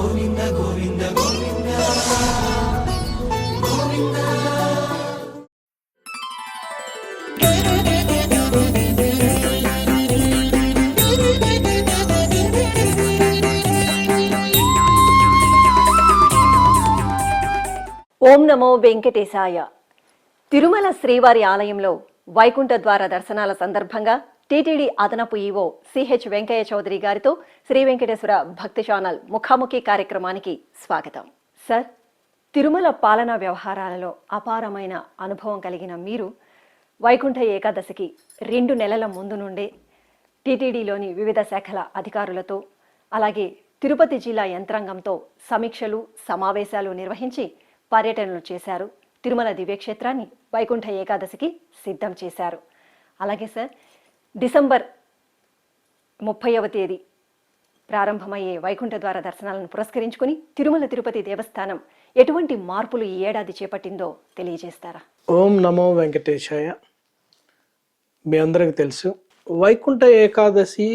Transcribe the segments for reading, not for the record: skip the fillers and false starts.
ఓం నమో వెంకటేశాయ. తిరుమల శ్రీవారి ఆలయంలో వైకుంఠ ద్వార దర్శనాల సందర్భంగా టీటీడీ అదనపు ఈవో సిహెచ్ వెంకయ్య చౌదరి గారితో శ్రీ వెంకటేశ్వర భక్తి ఛానల్ ముఖాముఖి కార్యక్రమానికి స్వాగతం. సార్, తిరుమల పాలనా వ్యవహారాలలో అపారమైన అనుభవం కలిగిన మీరు వైకుంఠ ఏకాదశికి 2 నెలల ముందు నుండే టీటీడీలోని వివిధ శాఖల అధికారులతో అలాగే తిరుపతి జిల్లా యంత్రాంగంతో సమీక్షలు సమావేశాలు నిర్వహించి పర్యటనలు చేశారు. తిరుమల దివ్యక్షేత్రాన్ని వైకుంఠ ఏకాదశికి సిద్ధం చేశారు. అలాగే సార్, డిసెంబర్ 30వ తేదీ ప్రారంభమయ్యే వైకుంఠ ద్వార దర్శనాలను పురస్కరించుకుని తిరుమల తిరుపతి దేవస్థానం ఎటువంటి మార్పులు ఈ ఏడాది చేపట్టిందో తెలియజేస్తారా? ఓం నమో వెంకటేశాయ. మీ అందరికి తెలుసు, వైకుంఠ ఏకాదశి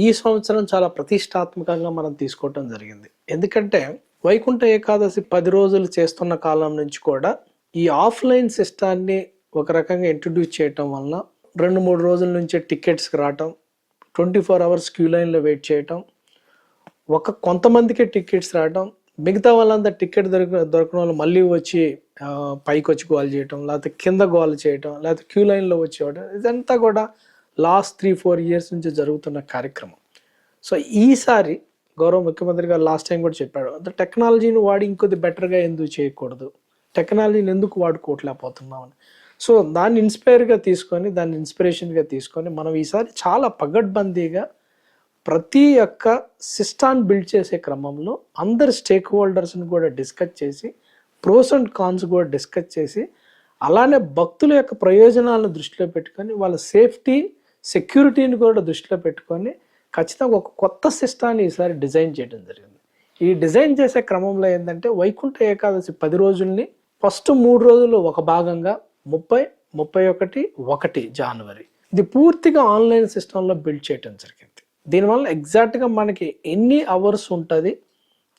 ఈ సంవత్సరం చాలా ప్రతిష్టాత్మకంగా మనం తీసుకోవటం జరిగింది. ఎందుకంటే వైకుంఠ ఏకాదశి 10 రోజులు చేస్తున్న కాలం నుంచి కూడా ఈ ఆఫ్లైన్ సిస్టాన్ని ఒక రకంగా ఇంట్రడ్యూస్ చేయటం వలన 2-3 రోజుల నుంచి టికెట్స్కి రావటం, 24 అవర్స్ క్యూ లైన్లో వెయిట్ చేయటం, కొంతమందికి టికెట్స్ రావటం, మిగతా వాళ్ళంతా టికెట్ దొరకని వాళ్ళు మళ్ళీ వచ్చి పైకి వచ్చి గోల్ చేయటం, లేకపోతే కింద గోల్ చేయటం, లేకపోతే క్యూ లైన్లో వచ్చి ఇవ్వడం, ఇదంతా కూడా లాస్ట్ 3-4 ఇయర్స్ నుంచి జరుగుతున్న కార్యక్రమం. సో ఈసారి గౌరవ ముఖ్యమంత్రి గారు లాస్ట్ టైం కూడా చెప్పాడు, అంటే టెక్నాలజీని వాడి ఇంకొద్ది బెటర్గా ఎందుకు చేయకూడదు, టెక్నాలజీని ఎందుకు వాడుకోవట్లేకపోతున్నామని. సో దాన్ని ఇన్స్పిరేషన్గా తీసుకొని మనం ఈసారి చాలా పగడ్బందీగా ప్రతి ఒక్క సిస్టాన్ని బిల్డ్ చేసే క్రమంలో అందరు స్టేక్ హోల్డర్స్ని కూడా డిస్కస్ చేసి ప్రోస్ అండ్ కాన్స్ కూడా డిస్కస్ చేసి అలానే భక్తుల యొక్క ప్రయోజనాలను దృష్టిలో పెట్టుకొని వాళ్ళ సేఫ్టీ సెక్యూరిటీని కూడా దృష్టిలో పెట్టుకొని ఖచ్చితంగా ఒక కొత్త సిస్టాన్ని ఈసారి డిజైన్ చేయడం జరిగింది. ఈ డిజైన్ చేసే క్రమంలో ఏంటంటే వైకుంఠ ఏకాదశి 10 రోజుల్ని ఫస్ట్ 3 రోజులు ఒక భాగంగా 30, 31, 1 జనవరి ఇది పూర్తిగా ఆన్లైన్ సిస్టంలో బిల్డ్ చేయడం జరిగింది. దీనివల్ల ఎగ్జాక్ట్గా మనకి ఎన్ని అవర్స్ ఉంటుంది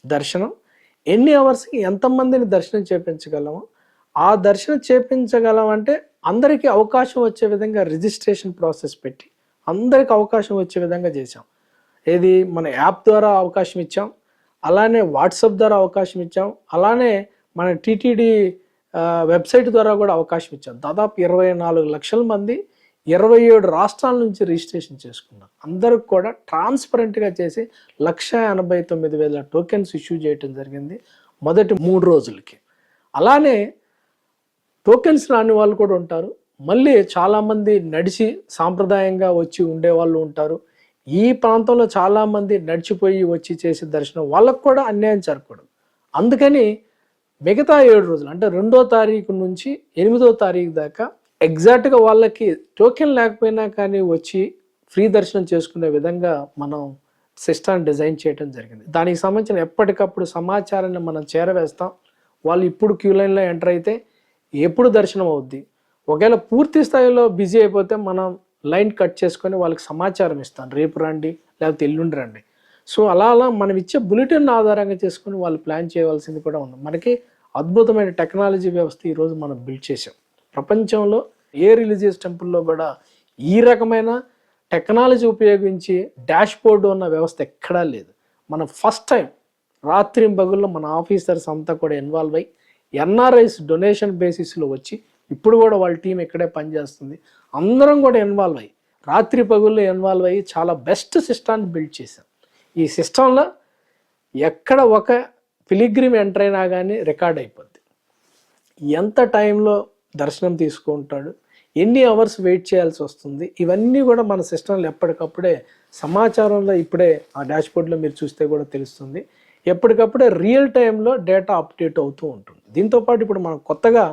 దర్శనం, ఎన్ని అవర్స్కి ఎంతమందిని దర్శనం చేయించగలము, ఆ దర్శనం చేయించగలం అంటే అందరికీ అవకాశం వచ్చే విధంగా రిజిస్ట్రేషన్ ప్రాసెస్ పెట్టి అందరికి అవకాశం వచ్చే విధంగా చేసాం. ఏది మన యాప్ ద్వారా అవకాశం ఇచ్చాం, అలానే వాట్సాప్ ద్వారా అవకాశం ఇచ్చాం, అలానే మన టీటీడీ వెబ్సైట్ ద్వారా కూడా అవకాశం ఇచ్చాం. దాదాపు 24 లక్షల మంది 27 రాష్ట్రాల నుంచి రిజిస్ట్రేషన్ చేసుకున్నారు. అందరికి కూడా ట్రాన్స్పరెంట్గా చేసి 1,89,000 టోకెన్స్ ఇష్యూ చేయడం జరిగింది మొదటి 3 రోజులకి. అలానే టోకెన్స్ రాని వాళ్ళు కూడా ఉంటారు, మళ్ళీ చాలామంది నడిచి సాంప్రదాయంగా వచ్చి ఉండేవాళ్ళు ఉంటారు. ఈ ప్రాంతంలో చాలామంది నడిచిపోయి వచ్చి చేసే దర్శనం వాళ్ళకు కూడా అన్యాయం జరగకూడదు. అందుకని మిగతా 7 రోజులు అంటే 2వ తారీఖు నుంచి 8వ తారీఖు దాకా ఎగ్జాక్ట్గా వాళ్ళకి టోకెన్ లేకపోయినా కానీ వచ్చి ఫ్రీ దర్శనం చేసుకునే విధంగా మనం సిస్టమ్ డిజైన్ చేయడం జరిగింది. దానికి సంబంధించిన ఎప్పటికప్పుడు సమాచారాన్ని మనం చేరవేస్తాం. వాళ్ళు ఇప్పుడు క్యూ లైన్లో ఎంటర్ అయితే ఎప్పుడు దర్శనం అవుద్ది, ఒకవేళ పూర్తి స్థాయిలో బిజీ అయిపోతే మనం లైన్ కట్ చేసుకొని వాళ్ళకి సమాచారం ఇస్తాం, రేపు రండి లేకపోతే ఎల్లుండి రండి. సో అలా మనం ఇచ్చే బులెటిన్ ఆధారంగా చేసుకొని వాళ్ళు ప్లాన్ చేయవలసింది కూడా ఉంది. మనకి అద్భుతమైన టెక్నాలజీ వ్యవస్థ ఈరోజు మనం బిల్డ్ చేసాం. ప్రపంచంలో ఏ రిలీజియస్ టెంపుల్లో కూడా ఈ రకమైన టెక్నాలజీ ఉపయోగించి డాష్ బోర్డు ఉన్న వ్యవస్థ ఎక్కడా లేదు. మనం ఫస్ట్ టైం రాత్రింబగళ్ళు మన ఆఫీసర్స్ అంతా కూడా ఇన్వాల్వ్ అయ్యి ఎన్ఆర్ఐస్ డొనేషన్ బేసిస్లో వచ్చి ఇప్పుడు కూడా వాళ్ళ టీం ఇక్కడే పనిచేస్తుంది. అందరం కూడా ఇన్వాల్వ్ అయ్యి రాత్రి పగుళ్ళు ఇన్వాల్వ్ అయ్యి చాలా బెస్ట్ సిస్టాన్ని బిల్డ్ చేశాం. ఈ సిస్టంలో ఎక్కడ ఒక పిలిగ్రిమ్ ఎంటర్ అయినా కానీ రికార్డ్ అయిపోద్ది, ఎంత టైంలో దర్శనం తీసుకుంటాడు, ఎన్ని అవర్స్ వెయిట్ చేయాల్సి వస్తుంది, ఇవన్నీ కూడా మన సిస్టంలో ఎప్పటికప్పుడే సమాచారంలో ఇప్పుడే ఆ డాష్బోర్డ్లో మీరు చూస్తే కూడా తెలుస్తుంది. ఎప్పటికప్పుడే రియల్ టైంలో డేటా అప్డేట్ అవుతూ ఉంటుంది. దీంతోపాటు ఇప్పుడు మనం కొత్తగా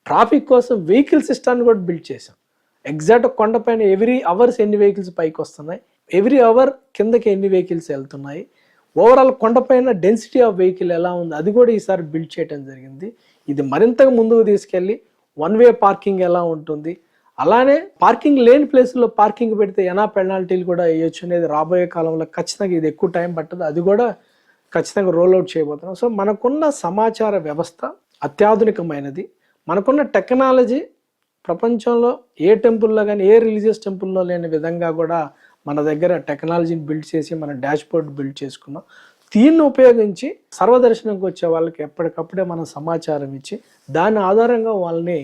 ట్రాఫిక్ కోసం వెహికల్ సిస్టాన్ని కూడా బిల్డ్ చేసాం. ఎగ్జాక్ట్ కొండపైన ఎవ్రీ అవర్స్ ఎన్ని వెహికల్స్ పైకి వస్తున్నాయి, ఎవ్రీ అవర్ కిందకి ఎన్ని వెహికల్స్ వెళ్తున్నాయి, ఓవరాల్ కొండపైన డెన్సిటీ ఆఫ్ వెహికల్ ఎలా ఉంది, అది కూడా ఈసారి బిల్డ్ చేయడం జరిగింది. ఇది మరింతగా ముందుకు తీసుకెళ్ళి 1 వే పార్కింగ్ ఎలా ఉంటుంది, అలానే పార్కింగ్ లేని ప్లేసుల్లో పార్కింగ్ పెడితే ఎలా పెనాల్టీలు కూడా వేయొచ్చు అనేది రాబోయే కాలంలో ఖచ్చితంగా ఇది ఎక్కువ టైం పట్టదు, అది కూడా ఖచ్చితంగా రోల్అవుట్ చేయబోతున్నాం. సో మనకున్న సమాచార వ్యవస్థ అత్యాధునికమైనది. మనకున్న టెక్నాలజీ ప్రపంచంలో ఏ టెంపుల్లో కానీ ఏ రిలీజియస్ టెంపుల్లో లేని విధంగా కూడా మన దగ్గర టెక్నాలజీని బిల్డ్ చేసి మన డాష్ బోర్డ్ బిల్డ్ చేసుకున్నాం. దీన్ని ఉపయోగించి సర్వదర్శనంకి వచ్చే వాళ్ళకి ఎప్పటికప్పుడే మనం సమాచారం ఇచ్చి దాని ఆధారంగా వాళ్ళని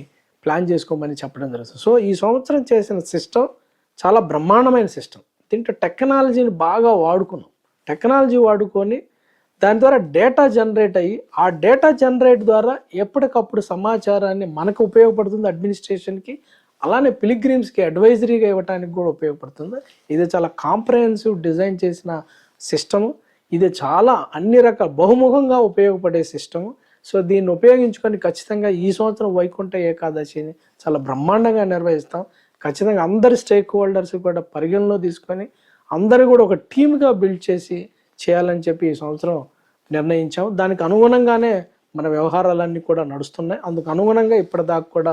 ప్లాన్ చేసుకోమని చెప్పడం జరుగుతుంది. సో ఈ సంవత్సరం చేసిన సిస్టమ్ చాలా బ్రహ్మాండమైన సిస్టమ్. దీంట్లో టెక్నాలజీని బాగా వాడుకున్నాం. టెక్నాలజీ వాడుకొని దాని ద్వారా డేటా జనరేట్ అయ్యి ఆ డేటా జనరేట్ ద్వారా ఎప్పటికప్పుడు సమాచారాన్ని మనకు ఉపయోగపడుతుంది, అడ్మినిస్ట్రేషన్కి, అలానే పిలిగ్రిమ్స్కి అడ్వైజరీగా ఇవ్వడానికి కూడా ఉపయోగపడుతుంది. ఇది చాలా కాంప్రహెన్సివ్ డిజైన్ చేసిన సిస్టము. ఇది చాలా అన్ని రకాల బహుముఖంగా ఉపయోగపడే సిస్టము. సో దీన్ని ఉపయోగించుకొని ఖచ్చితంగా ఈ సంవత్సరం వైకుంఠ ఏకాదశిని చాలా బ్రహ్మాండంగా నిర్వహిస్తాం. ఖచ్చితంగా అందరి స్టేక్ హోల్డర్స్ కూడా పరిగణలో తీసుకొని అందరూ కూడా ఒక టీమ్గా బిల్డ్ చేసి చేయాలని చెప్పి ఈ సంవత్సరం నిర్ణయించాం. దానికి అనుగుణంగానే మన వ్యవహారాలన్నీ కూడా నడుస్తున్నాయి. అందుకు అనుగుణంగా ఇప్పటిదాకా కూడా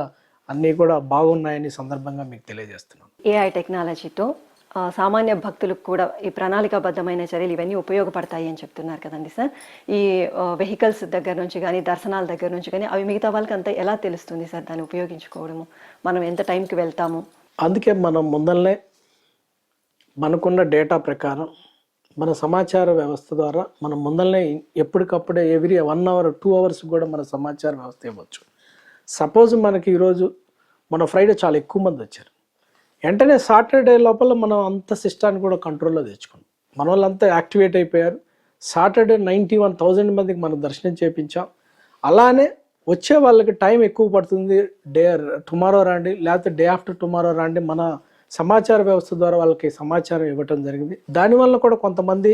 అన్నీ కూడా బాగున్నాయని సందర్భంగా మీకు తెలియజేస్తున్నాను. ఏఐ టెక్నాలజీతో సామాన్య భక్తులకు కూడా ఈ ప్రణాళికాబద్ధమైన చర్యలు ఇవన్నీ ఉపయోగపడతాయి అని చెప్తున్నారు కదండి సార్. ఈ వెహికల్స్ దగ్గర నుంచి కానీ దర్శనాల దగ్గర నుంచి కానీ అవి మిగతా వాళ్ళకి అంతా ఎలా తెలుస్తుంది సార్ దాన్ని ఉపయోగించుకోవడము, మనం ఎంత టైంకి వెళ్తాము? అందుకే మనం ముందల్లే మనకున్న డేటా ప్రకారం మన సమాచార వ్యవస్థ ద్వారా మనం ముందల్లే ఎప్పటికప్పుడే ఎవ్రీ 1 hour 2 hours కూడా మన సమాచార వ్యవస్థ ఇవ్వచ్చు. సపోజ్ మనకి ఈరోజు మన ఫ్రైడే చాలా ఎక్కువ మంది వచ్చారు, వెంటనే సాటర్డే లోపల మనం అంత సిస్టాన్ని కూడా కంట్రోల్లో తెచ్చుకున్నాం. మన వాళ్ళంతా యాక్టివేట్ అయిపోయారు. సాటర్డే 91,000 మందికి మనం దర్శనం చేయించాం. అలానే వచ్చే వాళ్ళకి టైం ఎక్కువ పడుతుంది, టుమారో రండి లేకపోతే డే ఆఫ్టర్ టుమారో రండి, మన సమాచార వ్యవస్థ ద్వారా వాళ్ళకి సమాచారం ఇవ్వటం జరిగింది. దానివల్ల కూడా కొంతమంది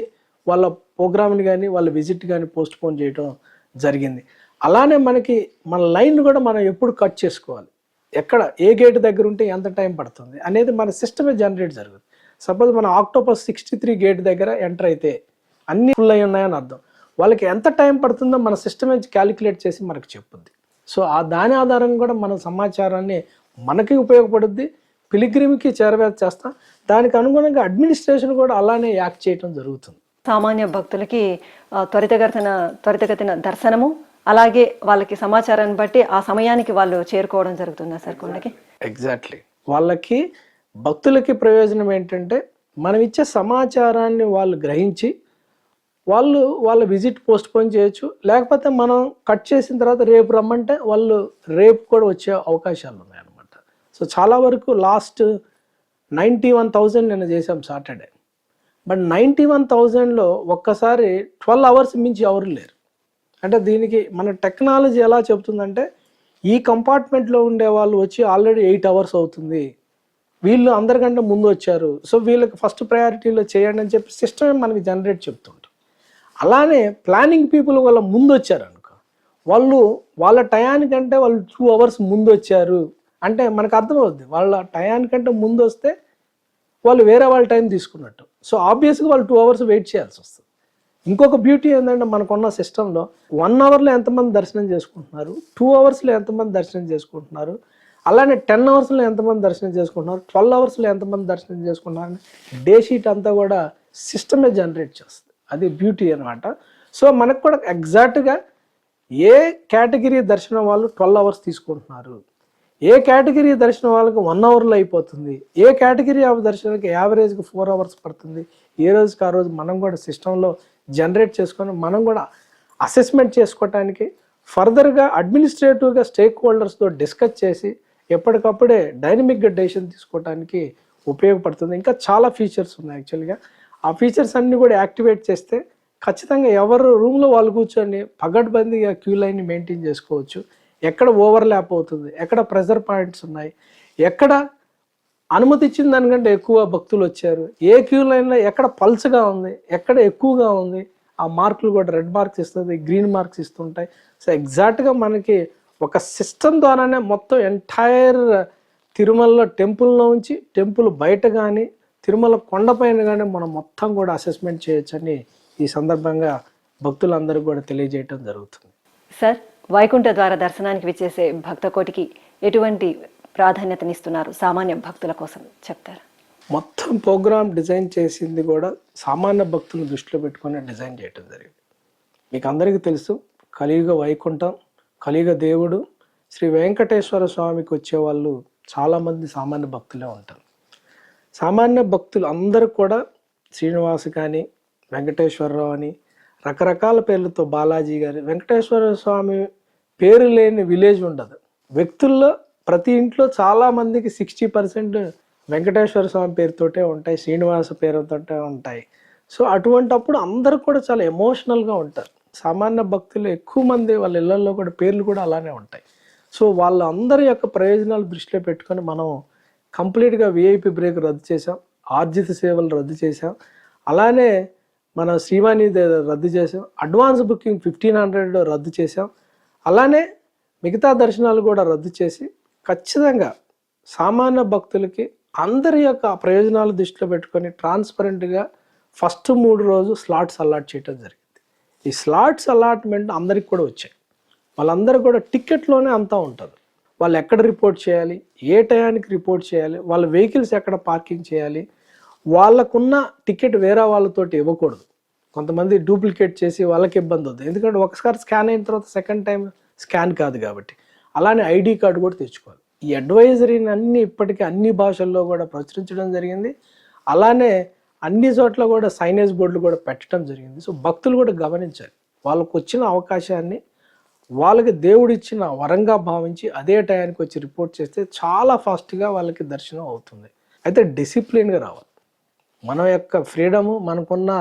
వాళ్ళ ప్రోగ్రామ్ని కానీ వాళ్ళ విజిట్ కానీ పోస్ట్ పోన్ చేయడం జరిగింది. అలానే మనకి మన లైన్ కూడా మనం ఎప్పుడు కట్ చేసుకోవాలి, ఎక్కడ ఏ గేట్ దగ్గర ఉంటే ఎంత టైం పడుతుంది అనేది మన సిస్టమే జనరేట్ జరుగుతుంది. సపోజ్ మన ఆక్టోపస్ 63 గేట్ దగ్గర ఎంటర్ అయితే అన్నీ ఫుల్ అయి ఉన్నాయని అర్థం. వాళ్ళకి ఎంత టైం పడుతుందో మన సిస్టమే క్యాలిక్యులేట్ చేసి మనకు చెప్పుద్ది. సో దాని ఆధారంగా కూడా మన సమాచారాన్ని మనకి ఉపయోగపడుద్ది, పిలిగ్రిమ్కి చేరవేత చేస్తాం. దానికి అనుగుణంగా అడ్మినిస్ట్రేషన్ కూడా అలానే యాక్ట్ చేయడం జరుగుతుంది. సామాన్య భక్తులకి త్వరితగతిన దర్శనము, అలాగే వాళ్ళకి సమాచారాన్ని బట్టి ఆ సమయానికి వాళ్ళు చేరుకోవడం జరుగుతుందా సార్ కొండకి? ఎగ్జాక్ట్లీ. వాళ్ళకి భక్తులకి ప్రయోజనం ఏంటంటే మనం ఇచ్చే సమాచారాన్ని వాళ్ళు గ్రహించి వాళ్ళ విజిట్ పోస్ట్ పోన్ చేయొచ్చు. లేకపోతే మనం కట్ చేసిన తర్వాత రేపు రమ్మంటే వాళ్ళు రేపు కూడా వచ్చే అవకాశాలు ఉన్నాయన్నమాట. సో చాలా వరకు లాస్ట్ 91,000 నేను చేసాం సాటర్డే. బట్ 91,000లో ఒక్కసారి 12 hours మించి ఎవరు లేరు. అంటే దీనికి మన టెక్నాలజీ ఎలా చెబుతుందంటే ఈ కంపార్ట్మెంట్లో ఉండే వాళ్ళు వచ్చి ఆల్రెడీ 8 hours అవుతుంది, వీళ్ళు అందరికంటే ముందు వచ్చారు, సో వీళ్ళకి ఫస్ట్ ప్రయారిటీలో చేయండి అని చెప్పి సిస్టమే మనకి జనరేట్ చెప్తుంటాం. అలానే ప్లానింగ్ పీపుల్ వాళ్ళ ముందు వచ్చారు అనుకో, వాళ్ళ టయానికంటే వాళ్ళు 2 hours ముందు వచ్చారు అంటే మనకు అర్థమవుద్ది. వాళ్ళ టయానికంటే ముందు వస్తే వాళ్ళు వేరే వాళ్ళ టైం తీసుకున్నట్టు. సో ఆబ్వియస్గా వాళ్ళు 2 hours వెయిట్ చేయాల్సి వస్తుంది. ఇంకొక బ్యూటీ ఏంటంటే మనకున్న సిస్టంలో 1 hourలో ఎంతమంది దర్శనం చేసుకుంటున్నారు, 2 hours ఎంతమంది దర్శనం చేసుకుంటున్నారు, అలానే 10 hours ఎంతమంది దర్శనం చేసుకుంటున్నారు, 12 hours ఎంతమంది దర్శనం చేసుకుంటున్నారు, డే షీట్ అంతా కూడా సిస్టమే జనరేట్ చేస్తుంది. అది బ్యూటీ అనమాట. సో మనకు కూడా ఎగ్జాక్ట్గా ఏ కేటగిరీ దర్శనం వాళ్ళు 12 hours తీసుకుంటున్నారు, ఏ కేటగిరీ దర్శనం వాళ్ళకి 1 hourలో అయిపోతుంది, ఏ కేటగిరీ ఆఫ్ దర్శనానికి యావరేజ్గా 4 hours పడుతుంది, ఏ రోజుకి ఆ రోజు మనం కూడా సిస్టంలో జనరేట్ చేసుకొని మనం కూడా అసెస్మెంట్ చేసుకోవటానికి ఫర్దర్గా అడ్మినిస్ట్రేటివ్గా స్టేక్ హోల్డర్స్తో డిస్కస్ చేసి ఎప్పటికప్పుడే డైనమిక్గా డెసిషన్ తీసుకోవడానికి ఉపయోగపడుతుంది. ఇంకా చాలా ఫీచర్స్ ఉన్నాయి యాక్చువల్గా. ఆ ఫీచర్స్ అన్నీ కూడా యాక్టివేట్ చేస్తే ఖచ్చితంగా ఎవరు రూమ్లో వాళ్ళు కూర్చొని పగడ్బందీగా క్యూ లైన్ని మెయింటైన్ చేసుకోవచ్చు. ఎక్కడ ఓవర్లాప్ అవుతుంది, ఎక్కడ ప్రెజర్ పాయింట్స్ ఉన్నాయి, ఎక్కడ అనుమతి ఇచ్చిన దానికంటే ఎక్కువ భక్తులు వచ్చారు, ఏ క్యూ లైన్లో ఎక్కడ పల్స్గా ఉంది, ఎక్కడ ఎక్కువగా ఉంది, ఆ మార్కులు కూడా రెడ్ మార్క్స్ ఇస్తుంది, గ్రీన్ మార్క్స్ ఇస్తుంటాయి. సో ఎగ్జాక్ట్గా మనకి ఒక సిస్టమ్ ద్వారానే మొత్తం ఎంటైర్ తిరుమలలో టెంపుల్లో ఉంచి టెంపుల్ బయట కానీ తిరుమల కొండపైన కానీ మనం మొత్తం కూడా అసెస్మెంట్ చేయొచ్చని ఈ సందర్భంగా భక్తులందరూ కూడా తెలియజేయటం జరుగుతుంది. సార్, వైకుంఠ ద్వార దర్శనానికి విచ్చేసే భక్త కోటికి ఎటువంటి ప్రాధాన్యతనిస్తున్నారు సామాన్య భక్తుల కోసం చెప్తారు? మొత్తం ప్రోగ్రామ్ డిజైన్ చేసింది కూడా సామాన్య భక్తులను దృష్టిలో పెట్టుకుని డిజైన్ చేయటం జరిగింది. మీకు అందరికీ తెలుసు, కలియుగ వైకుంఠం, కలియుగ దేవుడు శ్రీ వెంకటేశ్వర స్వామికి వచ్చేవాళ్ళు చాలామంది సామాన్య భక్తులే ఉంటారు. సామాన్య భక్తులు అందరూ కూడా శ్రీనివాస్ కానీ, వెంకటేశ్వరరావు అని రకరకాల పేర్లతో, బాలాజీ గారి, వెంకటేశ్వర స్వామి పేరు లేని విలేజ్ ఉండదు. వ్యక్తుల్లో ప్రతి ఇంట్లో చాలామందికి 60% వెంకటేశ్వర స్వామి పేరుతోటే ఉంటాయి, శ్రీనివాస పేరుతోటే ఉంటాయి. సో అటువంటప్పుడు అందరూ కూడా చాలా ఎమోషనల్గా ఉంటారు. సామాన్య భక్తులు ఎక్కువ మంది వాళ్ళ ఇళ్లలో కూడా పేర్లు కూడా అలానే ఉంటాయి. సో వాళ్ళందరి యొక్క ప్రయోజనాలు దృష్టిలో పెట్టుకొని మనం కంప్లీట్గా విఐపి బ్రేక్ రద్దు చేసాం, ఆర్జిత సేవలు రద్దు చేసాం, అలానే మన శ్రీవాణి రద్దు చేసాం, అడ్వాన్స్ బుకింగ్ 1500 రద్దు చేసాం, అలానే మిగతా దర్శనాలు కూడా రద్దు చేసి ఖచ్చితంగా సామాన్య భక్తులకి అందరి యొక్క ప్రయోజనాలు దృష్టిలో పెట్టుకొని ట్రాన్స్పరెంట్గా ఫస్ట్ 3 రోజు స్లాట్స్ అలాట్ చేయడం జరిగింది. ఈ స్లాట్స్ అలాట్మెంట్ అందరికి కూడా వచ్చాయి. వాళ్ళందరూ కూడా టికెట్లోనే అంతా ఉంటుంది. వాళ్ళు ఎక్కడ రిపోర్ట్ చేయాలి, ఏ టయానికి రిపోర్ట్ చేయాలి, వాళ్ళ వెహికల్స్ ఎక్కడ పార్కింగ్ చేయాలి, వాళ్ళకున్న టికెట్ వేరే వాళ్ళతోటి ఇవ్వకూడదు. కొంతమంది డూప్లికేట్ చేసి వాళ్ళకి ఇబ్బంది అవుతుంది. ఎందుకంటే ఒకసారి స్కాన్ అయిన తర్వాత సెకండ్ టైం స్కాన్ కాదు కాబట్టి. అలానే ఐడి కార్డు కూడా తెచ్చుకోవాలి. ఈ అడ్వైజరీని ఇప్పటికీ అన్ని భాషల్లో కూడా ప్రచురించడం జరిగింది. అలానే అన్ని చోట్ల కూడా సైనేజ్ బోర్డులు కూడా పెట్టడం జరిగింది. సో భక్తులు కూడా గమనించాలి, వాళ్ళకు వచ్చిన అవకాశాన్ని వాళ్ళకి దేవుడు ఇచ్చిన వరంగా భావించి అదే టయానికి వచ్చి రిపోర్ట్ చేస్తే చాలా ఫాస్ట్గా వాళ్ళకి దర్శనం అవుతుంది. అయితే డిసిప్లిన్గా రావాలి. మన యొక్క ఫ్రీడము, మనకున్న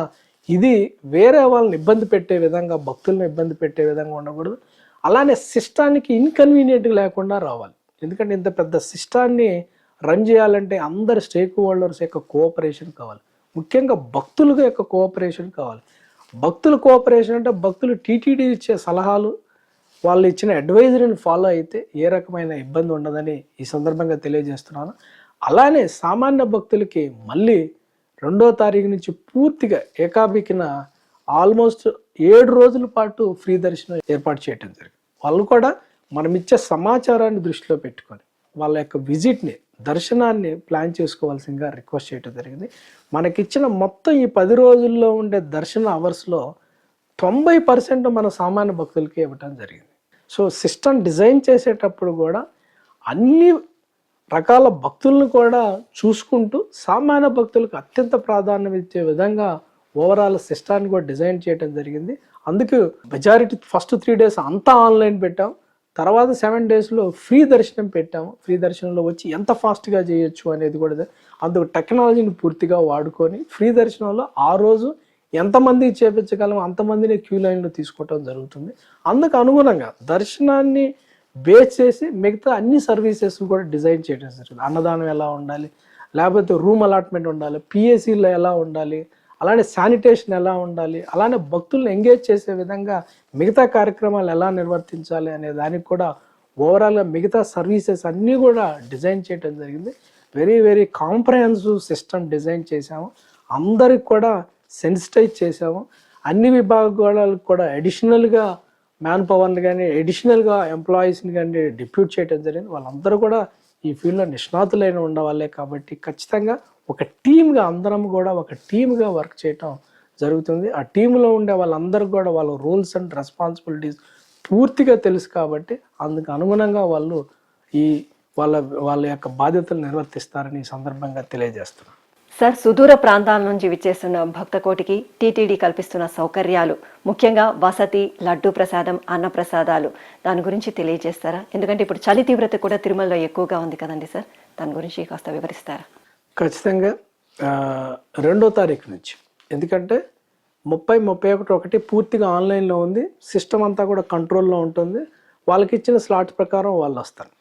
ఇది వేరే వాళ్ళని ఇబ్బంది పెట్టే విధంగా, భక్తులను ఇబ్బంది పెట్టే విధంగా ఉండకూడదు. అలానే సిస్టానికి ఇన్కన్వీనియంట్ లేకుండా రావాలి. ఎందుకంటే ఇంత పెద్ద సిస్టాన్ని రన్ చేయాలంటే అందరు స్టేక్ హోల్డర్స్ యొక్క కోఆపరేషన్ కావాలి. ముఖ్యంగా భక్తుల యొక్క కోఆపరేషన్ కావాలి. భక్తుల కోఆపరేషన్ అంటే భక్తులు టీటీడీ ఇచ్చే సలహాలు, వాళ్ళు ఇచ్చిన అడ్వైజరీని ఫాలో అయితే ఏ రకమైన ఇబ్బంది ఉండదని ఈ సందర్భంగా తెలియజేస్తున్నాను. అలానే సామాన్య భక్తులకి మళ్ళీ 2వ తారీఖు నుంచి పూర్తిగా ఏకాబికిన ఆల్మోస్ట్ 7 రోజుల పాటు ఫ్రీ దర్శనం ఏర్పాటు చేయడం జరిగింది. వాళ్ళు కూడా మనం ఇచ్చే సమాచారాన్ని దృష్టిలో పెట్టుకొని వాళ్ళ యొక్క విజిట్ని, దర్శనాన్ని ప్లాన్ చేసుకోవాల్సిందిగా రిక్వెస్ట్ చేయడం జరిగింది. మనకిచ్చిన మొత్తం ఈ 10 రోజుల్లో ఉండే దర్శన అవర్స్లో 90% మన సామాన్య భక్తులకి ఇవ్వటం జరిగింది. సో సిస్టమ్ డిజైన్ చేసేటప్పుడు కూడా అన్ని రకాల భక్తులను కూడా చూసుకుంటూ సామాన్య భక్తులకు అత్యంత ప్రాధాన్యం ఇచ్చే విధంగా ఓవరాల్ సిస్టాన్ని కూడా డిజైన్ చేయడం జరిగింది. అందుకు మెజారిటీ ఫస్ట్ 3 days అంతా ఆన్లైన్ పెట్టాం. తర్వాత 7 daysలో ఫ్రీ దర్శనం పెట్టాము. ఫ్రీ దర్శనంలో వచ్చి ఎంత ఫాస్ట్గా చేయొచ్చు అనేది కూడా అందుకు టెక్నాలజీని పూర్తిగా వాడుకొని ఫ్రీ దర్శనంలో ఆ రోజు ఎంతమంది చేపించగలం అంతమందిని క్యూ లైన్లో తీసుకోవటం జరుగుతుంది. అందుకు అనుగుణంగా దర్శనాన్ని బేస్ చేసి మిగతా అన్ని సర్వీసెస్ కూడా డిజైన్ చేయడం జరుగుతుంది. అన్నదానం ఎలా ఉండాలి, లేకపోతే రూమ్ అలాట్మెంట్ ఉండాలి, పిఎస్సీలో ఎలా ఉండాలి, అలానే శానిటేషన్ ఎలా ఉండాలి, అలానే భక్తులను ఎంగేజ్ చేసే విధంగా మిగతా కార్యక్రమాలు ఎలా నిర్వర్తించాలి అనే దానికి కూడా ఓవరాల్గా మిగతా సర్వీసెస్ అన్నీ కూడా డిజైన్ చేయడం జరిగింది. Very very comprehensive system design చేసాము. అందరికి కూడా సెన్సిటైజ్ చేసాము. అన్ని విభాగాలకు కూడా అడిషనల్గా మ్యాన్ పవర్ని కానీ, అడిషనల్గా ఎంప్లాయీస్ని కానీ డిప్యూట్ చేయడం జరిగింది. వాళ్ళందరూ కూడా ఈ ఫీల్డ్లో నిష్ణాతులైన ఉండవాళ్ళే కాబట్టి ఖచ్చితంగా ఒక టీమ్గా అందరం కూడా ఒక టీమ్గా వర్క్ చేయటం జరుగుతుంది. ఆ టీంలో ఉండే వాళ్ళందరూ కూడా వాళ్ళ రూల్స్ అండ్ రెస్పాన్సిబిలిటీస్ పూర్తిగా తెలుసు కాబట్టి అందుకు అనుగుణంగా వాళ్ళు వాళ్ళ యొక్క బాధ్యతలు నిర్వర్తిస్తారని ఈ సందర్భంగా తెలియజేస్తున్నారు. సార్, సుదూర ప్రాంతాల నుంచి విచ్చేస్తున్న భక్త కోటికి టీటీడీ కల్పిస్తున్న సౌకర్యాలు, ముఖ్యంగా వసతి, లడ్డూ ప్రసాదం, అన్న ప్రసాదాలు, దాని గురించి తెలియజేస్తారా? ఎందుకంటే ఇప్పుడు చలి తీవ్రత కూడా తిరుమలలో ఎక్కువగా ఉంది కదండి సార్, దాని గురించి కాస్త వివరిస్తారా? ఖచ్చితంగా 2వ తారీఖు నుంచి, ఎందుకంటే 30, 31 ఒకటి పూర్తిగా ఆన్లైన్లో ఉంది. సిస్టమ్ అంతా కూడా కంట్రోల్లో ఉంటుంది. వాళ్ళకి ఇచ్చిన స్లాట్ ప్రకారం వాళ్ళు వస్తారు.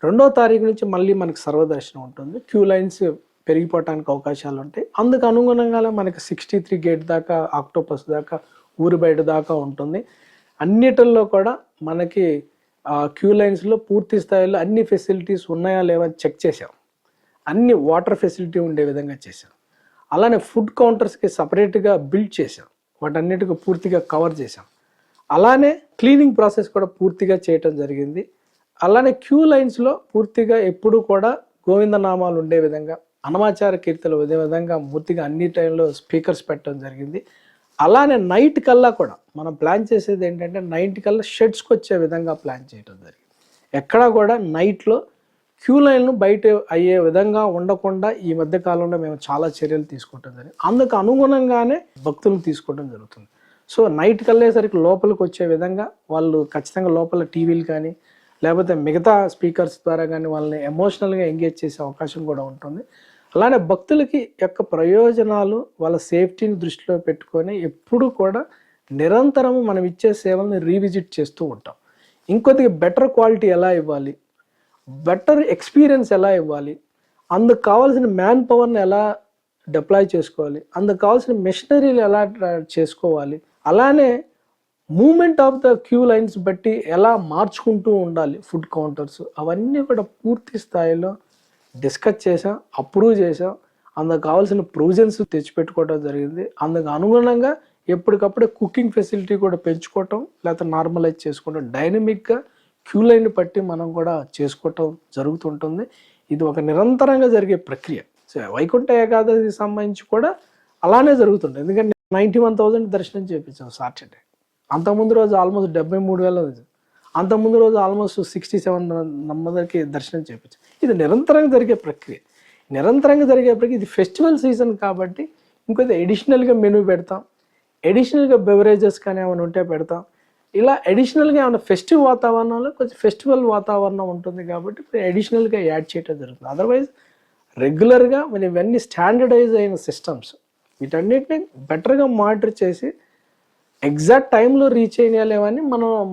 2వ తారీఖు నుంచి మళ్ళీ మనకి సర్వదర్శనం ఉంటుంది. క్యూ లైన్స్ పెరిగిపోవటానికి అవకాశాలు ఉంటాయి. అందుకు అనుగుణంగానే మనకి 63 గేట్ దాకా, ఆక్టోపస్ దాకా, ఊరి బయట దాకా ఉంటుంది. అన్నిటిల్లో కూడా మనకి క్యూ లైన్స్లో పూర్తి స్థాయిలో అన్ని ఫెసిలిటీస్ ఉన్నాయా లేవా చెక్ చేసాం. అన్ని వాటర్ ఫెసిలిటీ ఉండే విధంగా చేసాం. అలానే ఫుడ్ కౌంటర్స్కి సపరేట్గా బిల్డ్ చేసాం. వాటన్నిటికీ పూర్తిగా కవర్ చేసాం. అలానే క్లీనింగ్ ప్రాసెస్ కూడా పూర్తిగా చేయటం జరిగింది. అలానే క్యూ లైన్స్లో పూర్తిగా ఎప్పుడు కూడా గోవిందనామాలు ఉండే విధంగా, అన్నమాచార కీర్తనలు అదే విధంగా పూర్తిగా అన్ని టైంలో స్పీకర్స్ పెట్టడం జరిగింది. అలానే నైట్ కల్లా కూడా మనం ప్లాన్ చేసేది ఏంటంటే నైట్ కల్లా షెడ్స్కి వచ్చే విధంగా ప్లాన్ చేయడం జరిగింది. ఎక్కడా కూడా నైట్లో క్యూ లైన్లు బయట అయ్యే విధంగా ఉండకుండా ఈ మధ్య కాలంలో మేము చాలా చర్యలు తీసుకోవటం జరిగింది. అందుకు అనుగుణంగానే భక్తులు తీసుకోవడం జరుగుతుంది. సో నైట్కి వెళ్ళేసరికి లోపలికి వచ్చే విధంగా వాళ్ళు ఖచ్చితంగా లోపల టీవీలు కానీ లేకపోతే మిగతా స్పీకర్స్ ద్వారా కానీ వాళ్ళని ఎమోషనల్గా ఎంగేజ్ చేసే అవకాశం కూడా ఉంటుంది. అలానే భక్తులకి యొక్క ప్రయోజనాలు వాళ్ళ సేఫ్టీని దృష్టిలో పెట్టుకొని ఎప్పుడు కూడా నిరంతరము మనం ఇచ్చే సేవల్ని రీవిజిట్ చేస్తూ ఉంటాం. ఇంకొద్దిగా బెటర్ క్వాలిటీ ఎలా ఇవ్వాలి, బెటర్ ఎక్స్పీరియన్స్ ఎలా ఇవ్వాలి, అందుకు కావాల్సిన మ్యాన్ పవర్ని ఎలా డిప్లాయ్ చేసుకోవాలి, అందుకు కావాల్సిన మెషినరీలు ఎలా చేసుకోవాలి, అలానే moment of the queue lines బట్టి ఎలా మార్చుకుంటూ ఉండాలి ఫుడ్ కౌంటర్స్, అవన్నీ కూడా పూర్తి స్థాయిలో డిస్కస్ చేసాం, అప్రూవ్ చేసాం. అందుకు కావాల్సిన ప్రొవిజన్స్ తెచ్చిపెట్టుకోవడం జరిగింది. అందుకు అనుగుణంగా ఎప్పటికప్పుడే కుకింగ్ ఫెసిలిటీ కూడా పెంచుకోవటం లేకపోతే నార్మలైజ్ చేసుకోవటం, డైనమిక్గా క్యూ లైన్ బట్టి మనం కూడా చేసుకోవటం జరుగుతుంటుంది. ఇది ఒక నిరంతరంగా జరిగే ప్రక్రియ. సో వైకుంఠ ఏకాదశికి సంబంధించి కూడా అలానే జరుగుతుంది. ఎందుకంటే 91,000 దర్శనం చేయించాం సాటర్డే. అంతకుముందు రోజు ఆల్మోస్ట్ 73,000, అంతకుముందు రోజు ఆల్మోస్ట్ 67 మందికి దర్శనం చేయించాం. ఇది నిరంతరంగా జరిగే ప్రక్రియ. ఇది ఫెస్టివల్ సీజన్ కాబట్టి ఇంకొద్ది ఎడిషనల్గా మెనూ పెడతాం, ఎడిషనల్గా బెవరేజెస్ కానీ ఏమైనా ఉంటే పెడతాం. ఇలా ఎడిషనల్గా ఏమైనా ఫెస్టివ్ వాతావరణంలో కొంచెం ఫెస్టివల్ వాతావరణం ఉంటుంది కాబట్టి ఎడిషనల్గా యాడ్ చేయడం జరుగుతుంది. అదర్వైజ్ రెగ్యులర్గా మనం ఇవన్నీ స్టాండర్డైజ్ అయిన సిస్టమ్స్, వీటన్నిటిని బెటర్గా మానిటర్ చేసి ఎగ్జాక్ట్ టైంలో రీచ్ అయ్యాలేమని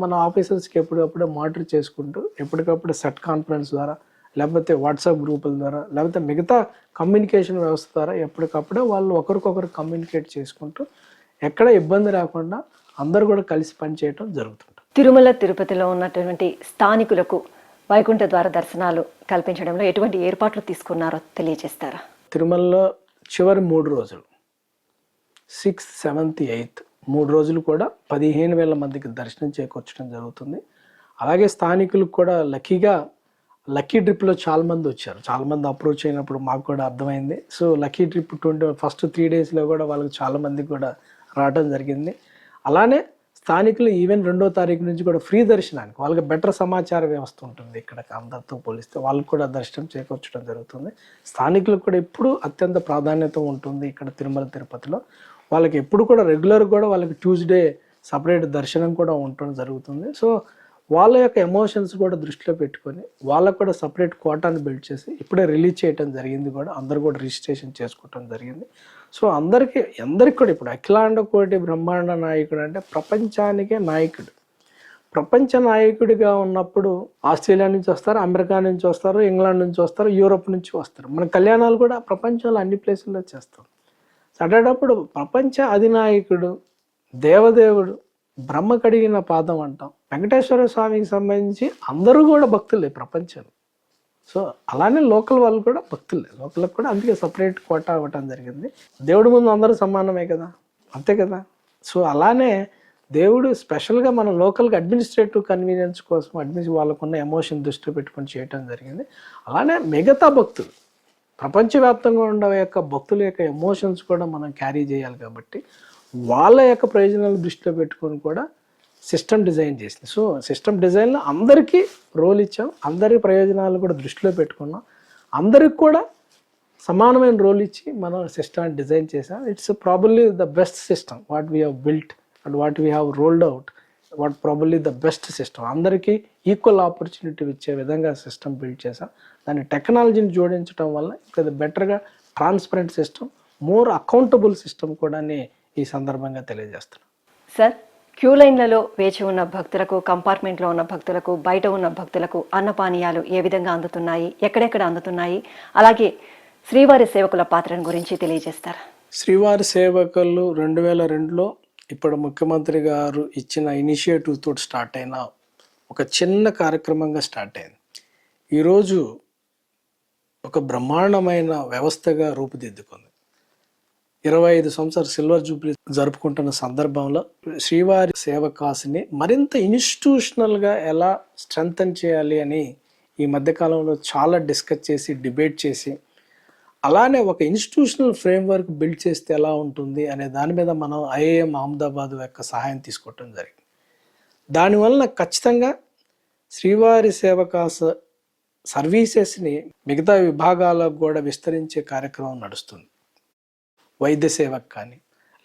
మన ఆఫీసర్స్కి ఎప్పటికప్పుడే మానిటర్ చేసుకుంటూ ఎప్పటికప్పుడు సెట్ కాన్ఫరెన్స్ ద్వారా లేకపోతే వాట్సాప్ గ్రూపుల ద్వారా లేకపోతే మిగతా కమ్యూనికేషన్ వ్యవస్థ ద్వారా ఎప్పటికప్పుడే వాళ్ళు ఒకరికొకరు కమ్యూనికేట్ చేసుకుంటూ ఎక్కడ ఇబ్బంది రాకుండా అందరూ కూడా కలిసి పనిచేయటం జరుగుతుంది. తిరుమల తిరుపతిలో ఉన్నటువంటి స్థానికులకు వైకుంఠ ద్వార దర్శనాలు కల్పించడంలో ఎటువంటి ఏర్పాట్లు తీసుకున్నారో తెలియజేస్తారా? తిరుమలలో చివరి 3 రోజులు 6th, 7th, 8th 3 రోజులు కూడా 15,000 మందికి దర్శనం చేకూర్చడం జరుగుతుంది. అలాగే స్థానికులకు కూడా లక్కీ ట్రిప్లో చాలామంది వచ్చారు. చాలామంది అప్రోచ్ అయినప్పుడు మాకు కూడా అర్థమైంది. సో లక్కీ ట్రిప్ ఫస్ట్ 3 డేస్లో కూడా వాళ్ళకి చాలామందికి కూడా రావడం జరిగింది. అలానే స్థానికులు ఈవెన్ 2వ తారీఖు నుంచి కూడా ఫ్రీ దర్శనానికి వాళ్ళకి బెటర్ సమాచార వ్యవస్థ ఉంటుంది. ఇక్కడ అందరితో పోలిస్తే వాళ్ళకి కూడా దర్శనం చేకూర్చడం జరుగుతుంది. స్థానికులకు కూడా ఎప్పుడు అత్యంత ప్రాధాన్యత ఉంటుంది ఇక్కడ తిరుమల తిరుపతిలో. వాళ్ళకి ఎప్పుడు కూడా రెగ్యులర్ కూడా వాళ్ళకి ట్యూస్డే సపరేట్ దర్శనం కూడా ఉండటం జరుగుతుంది. సో వాళ్ళ యొక్క ఎమోషన్స్ కూడా దృష్టిలో పెట్టుకొని వాళ్ళకు కూడా సపరేట్ కోటాను బిల్డ్ చేసి ఇప్పుడే రిలీజ్ చేయడం జరిగింది. కూడా అందరు కూడా రిజిస్ట్రేషన్ చేసుకోవటం జరిగింది. సో అందరికీ కూడా ఇప్పుడు అఖిలాండ కోటి బ్రహ్మాండ నాయకుడు అంటే ప్రపంచానికే నాయకుడు. ప్రపంచ నాయకుడిగా ఉన్నప్పుడు ఆస్ట్రేలియా నుంచి వస్తారు, అమెరికా నుంచి వస్తారు, ఇంగ్లాండ్ నుంచి వస్తారు, యూరోప్ నుంచి వస్తారు. మన కళ్యాణాలు కూడా ప్రపంచంలో అన్ని ప్లేసుల్లో చేస్తాం. అటేటప్పుడు ప్రపంచ అధినాయకుడు, దేవదేవుడు, బ్రహ్మ కడిగిన పాదం అంటాం. వెంకటేశ్వర స్వామికి సంబంధించి అందరూ కూడా భక్తులే ప్రపంచంలో. సో అలానే లోకల్ వాళ్ళు కూడా భక్తులే, లోకల్కి కూడా అందుకే సపరేట్ కోటా అవ్వటం జరిగింది. దేవుడి ముందు అందరూ సమానమే కదా, అంతే కదా. సో అలానే దేవుడు స్పెషల్గా మన లోకల్గా అడ్మినిస్ట్రేటివ్ కన్వీనియన్స్ కోసం వాళ్ళకున్న ఎమోషన్ దృష్టిలో పెట్టుకొని చేయటం జరిగింది. అలానే మిగతా భక్తులు ప్రపంచవ్యాప్తంగా ఉండే యొక్క భక్తుల యొక్క ఎమోషన్స్ కూడా మనం క్యారీ చేయాలి కాబట్టి వాళ్ళ యొక్క ప్రయోజనాలు దృష్టిలో పెట్టుకొని కూడా సిస్టమ్ డిజైన్ చేసింది. సో సిస్టమ్ డిజైన్లో అందరికీ రోల్ ఇచ్చాం, అందరి ప్రయోజనాలు కూడా దృష్టిలో పెట్టుకున్నాం, అందరికి కూడా సమానమైన రోల్ ఇచ్చి మనం సిస్టమ్ డిజైన్ చేసాం. It's probably the best system what we have built and what we have rolled out, what probably the best system. అందరికీ ఈక్వల్ ఆపర్చునిటీ ఇచ్చే విధంగా సిస్టమ్ బిల్డ్ చేసాం. దాని టెక్నాలజీని జోడించడం వల్ల ఇంకా బెటర్గా transparent system, more accountable system కూడా ఈ సందర్భంగా తెలియజేస్తున్నాం. సార్, క్యూ లైన్లలో వేచి ఉన్న భక్తులకు, కంపార్ట్మెంట్లో ఉన్న భక్తులకు, బయట ఉన్న భక్తులకు అన్నపానీయాలు ఏ విధంగా అందుతున్నాయి, ఎక్కడెక్కడ అందుతున్నాయి, అలాగే శ్రీవారి సేవకుల పాత్రను గురించి తెలియజేస్తారా? శ్రీవారి సేవకులు 2002లో ఇప్పుడు ముఖ్యమంత్రి గారు ఇచ్చిన ఇనిషియేటివ్ తోటి స్టార్ట్ అయిన ఒక చిన్న కార్యక్రమంగా స్టార్ట్ అయింది. ఈరోజు ఒక బ్రహ్మాండమైన వ్యవస్థగా రూపుదిద్దుకుంది. 25 సంవత్సరాలు సిల్వర్ జూబ్లీ జరుపుకుంటున్న సందర్భంలో శ్రీవారి సేవకాసిని మరింత ఇన్స్టిట్యూషనల్గా ఎలా స్ట్రెంగ్తన్ చేయాలి అని ఈ మధ్యకాలంలో చాలా డిస్కస్ చేసి, డిబేట్ చేసి, అలానే ఒక ఇన్స్టిట్యూషనల్ ఫ్రేమ్వర్క్ బిల్డ్ చేస్తే ఎలా ఉంటుంది అనే దాని మీద మనం ఐఐఎం అహ్మదాబాద్ యొక్క సహాయం తీసుకోవటం జరిగింది. దానివలన ఖచ్చితంగా శ్రీవారి సేవకాస సర్వీసెస్ని మిగతా విభాగాలకు కూడా విస్తరించే కార్యక్రమం నడుస్తుంది. వైద్య సేవకు కానీ,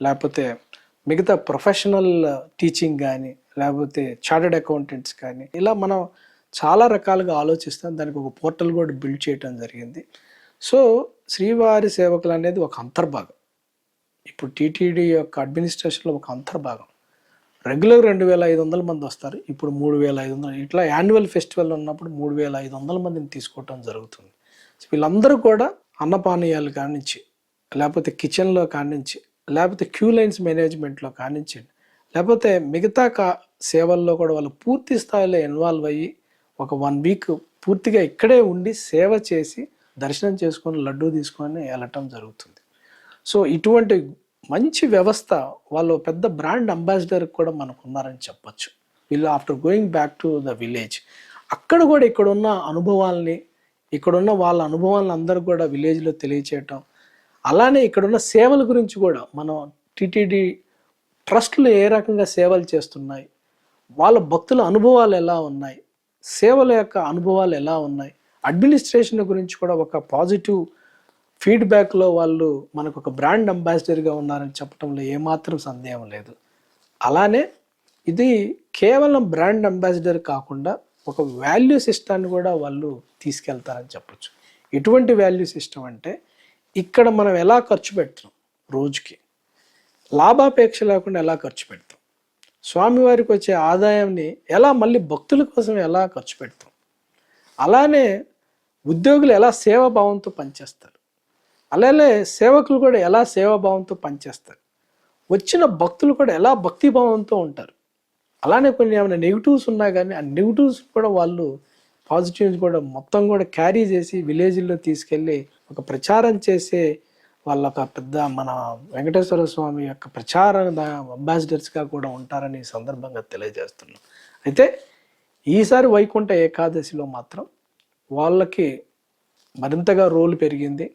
లేకపోతే మిగతా ప్రొఫెషనల్ టీచింగ్ కానీ, లేకపోతే చార్టెడ్ అకౌంటెంట్స్ కానీ, ఇలా మనం చాలా రకాలుగా ఆలోచిస్తాం. దానికి ఒక పోర్టల్ కూడా బిల్డ్ చేయడం జరిగింది. సో శ్రీవారి సేవకులు అనేది ఒక అంతర్భాగం. ఇప్పుడు టీటీడీ యొక్క అడ్మినిస్ట్రేషన్లో ఒక అంతర్భాగం. రెగ్యులర్ 2500 మంది వస్తారు, ఇప్పుడు 3500. ఇట్లా యాన్యువల్ ఫెస్టివల్ ఉన్నప్పుడు 3500 మందిని తీసుకోవటం జరుగుతుంది. సో వీళ్ళందరూ కూడా అన్నపానీయాలు కానించి, లేకపోతే కిచెన్లో కానించి, లేకపోతే క్యూ లైన్స్ మేనేజ్మెంట్లో కానించి, లేకపోతే మిగతా సేవల్లో కూడా వాళ్ళు పూర్తి స్థాయిలో ఇన్వాల్వ్ అయ్యి ఒక 1 వీక్ పూర్తిగా ఇక్కడే ఉండి సేవ చేసి దర్శనం చేసుకొని లడ్డూ తీసుకొని వెళ్ళటం జరుగుతుంది. సో ఇటువంటి మంచి వ్యవస్థ, వాళ్ళు పెద్ద బ్రాండ్ అంబాసిడర్ కూడా మనకు ఉన్నారని చెప్పచ్చు. వీళ్ళు after going back to the village, అక్కడ కూడా ఇక్కడున్న అనుభవాల్ని, ఇక్కడున్న వాళ్ళ అనుభవాలను అందరూ కూడా విలేజ్లో తెలియచేయటం, అలానే ఇక్కడున్న సేవల గురించి కూడా మనం టీటీడీ ట్రస్ట్లు ఏ రకంగా సేవలు చేస్తున్నాయి, వాళ్ళ భక్తుల అనుభవాలు ఎలా ఉన్నాయి, సేవల యొక్క అనుభవాలు ఎలా ఉన్నాయి, అడ్మినిస్ట్రేషన్ గురించి కూడా ఒక పాజిటివ్ ఫీడ్బ్యాక్లో వాళ్ళు మనకు ఒక బ్రాండ్ అంబాసిడర్గా ఉన్నారని చెప్పడంలో ఏమాత్రం సందేహం లేదు. అలానే ఇది కేవలం బ్రాండ్ అంబాసిడర్ కాకుండా ఒక వాల్యూ సిస్టాన్ని కూడా వాళ్ళు తీసుకెళ్తారని చెప్పచ్చు. ఎటువంటి వాల్యూ సిస్టమ్ అంటే, ఇక్కడ మనం ఎలా ఖర్చు పెడతాం, రోజుకి లాభాపేక్ష లేకుండా ఎలా ఖర్చు పెడతాం, స్వామివారికి వచ్చే ఆదాయాన్ని ఎలా మళ్ళీ భక్తుల కోసం ఎలా ఖర్చు పెడతాం, అలానే ఉద్యోగులు ఎలా సేవాభావంతో పనిచేస్తారు, అలానే సేవకులు కూడా ఎలా సేవాభావంతో పనిచేస్తారు, వచ్చిన భక్తులు కూడా ఎలా భక్తిభావంతో ఉంటారు. అలానే కొన్ని ఏమైనా నెగిటివ్స్ ఉన్నా కానీ ఆ నెగిటివ్స్ కూడా వాళ్ళు పాజిటివ్స్ కూడా మొత్తం కూడా క్యారీ చేసి విలేజ్లో తీసుకెళ్ళి ఒక ప్రచారం చేసే వాళ్ళ ఒక పెద్ద మన వెంకటేశ్వర స్వామి యొక్క ప్రచార అంబాసిడర్స్గా కూడా ఉంటారని ఈ సందర్భంగా తెలియజేస్తున్నాం. అయితే ఈసారి వైకుంఠ ఏకాదశిలో మాత్రం వాళ్ళకి మరింతగా రోల్ పెరిగింది.